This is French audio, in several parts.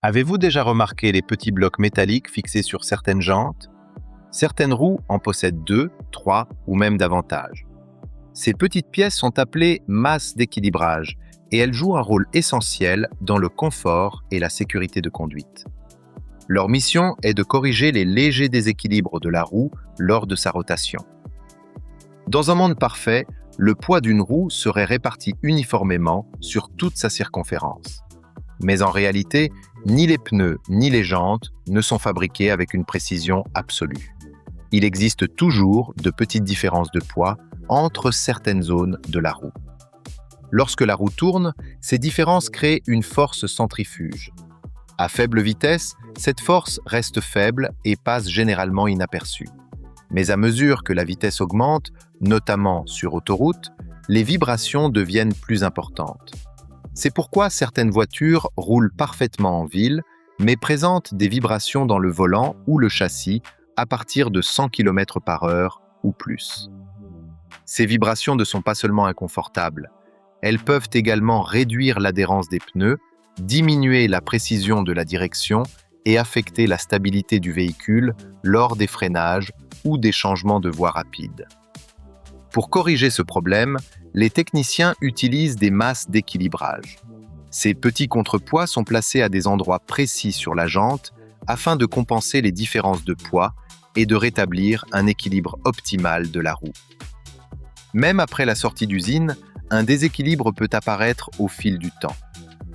Avez-vous déjà remarqué les petits blocs métalliques fixés sur certaines jantes? Certaines roues en possèdent 2, 3 ou même davantage. Ces petites pièces sont appelées masses d'équilibrage et elles jouent un rôle essentiel dans le confort et la sécurité de conduite. Leur mission est de corriger les légers déséquilibres de la roue lors de sa rotation. Dans un monde parfait, le poids d'une roue serait réparti uniformément sur toute sa circonférence. Mais en réalité, ni les pneus ni les jantes ne sont fabriqués avec une précision absolue. Il existe toujours de petites différences de poids entre certaines zones de la roue. Lorsque la roue tourne, ces différences créent une force centrifuge. À faible vitesse, cette force reste faible et passe généralement inaperçue. Mais à mesure que la vitesse augmente, notamment sur autoroute, les vibrations deviennent plus importantes. C'est pourquoi certaines voitures roulent parfaitement en ville, mais présentent des vibrations dans le volant ou le châssis à partir de 100 km/h ou plus. Ces vibrations ne sont pas seulement inconfortables, elles peuvent également réduire l'adhérence des pneus, diminuer la précision de la direction et affecter la stabilité du véhicule lors des freinages ou des changements de voie rapides. Pour corriger ce problème, les techniciens utilisent des masses d'équilibrage. Ces petits contrepoids sont placés à des endroits précis sur la jante afin de compenser les différences de poids et de rétablir un équilibre optimal de la roue. Même après la sortie d'usine, un déséquilibre peut apparaître au fil du temps.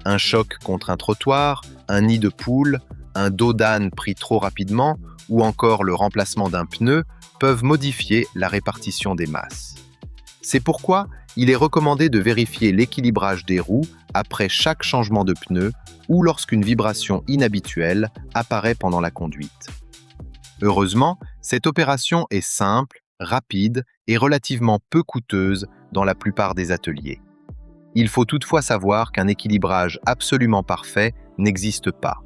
Un choc contre un trottoir, un nid de poule, un dos d'âne pris trop rapidement ou encore le remplacement d'un pneu peuvent modifier la répartition des masses. C'est pourquoi il est recommandé de vérifier l'équilibrage des roues après chaque changement de pneu ou lorsqu'une vibration inhabituelle apparaît pendant la conduite. Heureusement, cette opération est simple, rapide et relativement peu coûteuse dans la plupart des ateliers. Il faut toutefois savoir qu'un équilibrage absolument parfait n'existe pas.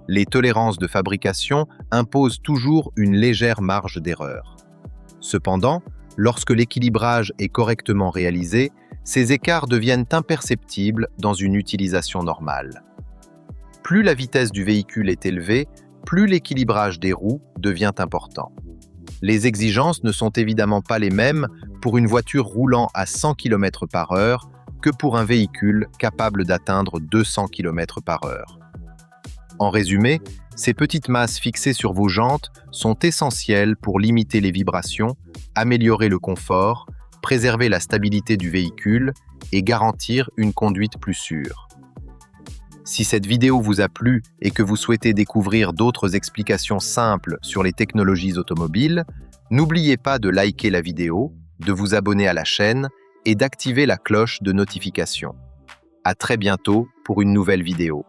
Les tolérances de fabrication imposent toujours une légère marge d'erreur. Cependant, lorsque l'équilibrage est correctement réalisé, ces écarts deviennent imperceptibles dans une utilisation normale. Plus la vitesse du véhicule est élevée, plus l'équilibrage des roues devient important. Les exigences ne sont évidemment pas les mêmes pour une voiture roulant à 100 km/h que pour un véhicule capable d'atteindre 200 km/h. En résumé, ces petites masses fixées sur vos jantes sont essentielles pour limiter les vibrations, améliorer le confort, préserver la stabilité du véhicule et garantir une conduite plus sûre. Si cette vidéo vous a plu et que vous souhaitez découvrir d'autres explications simples sur les technologies automobiles, n'oubliez pas de liker la vidéo, de vous abonner à la chaîne et d'activer la cloche de notification. À très bientôt pour une nouvelle vidéo.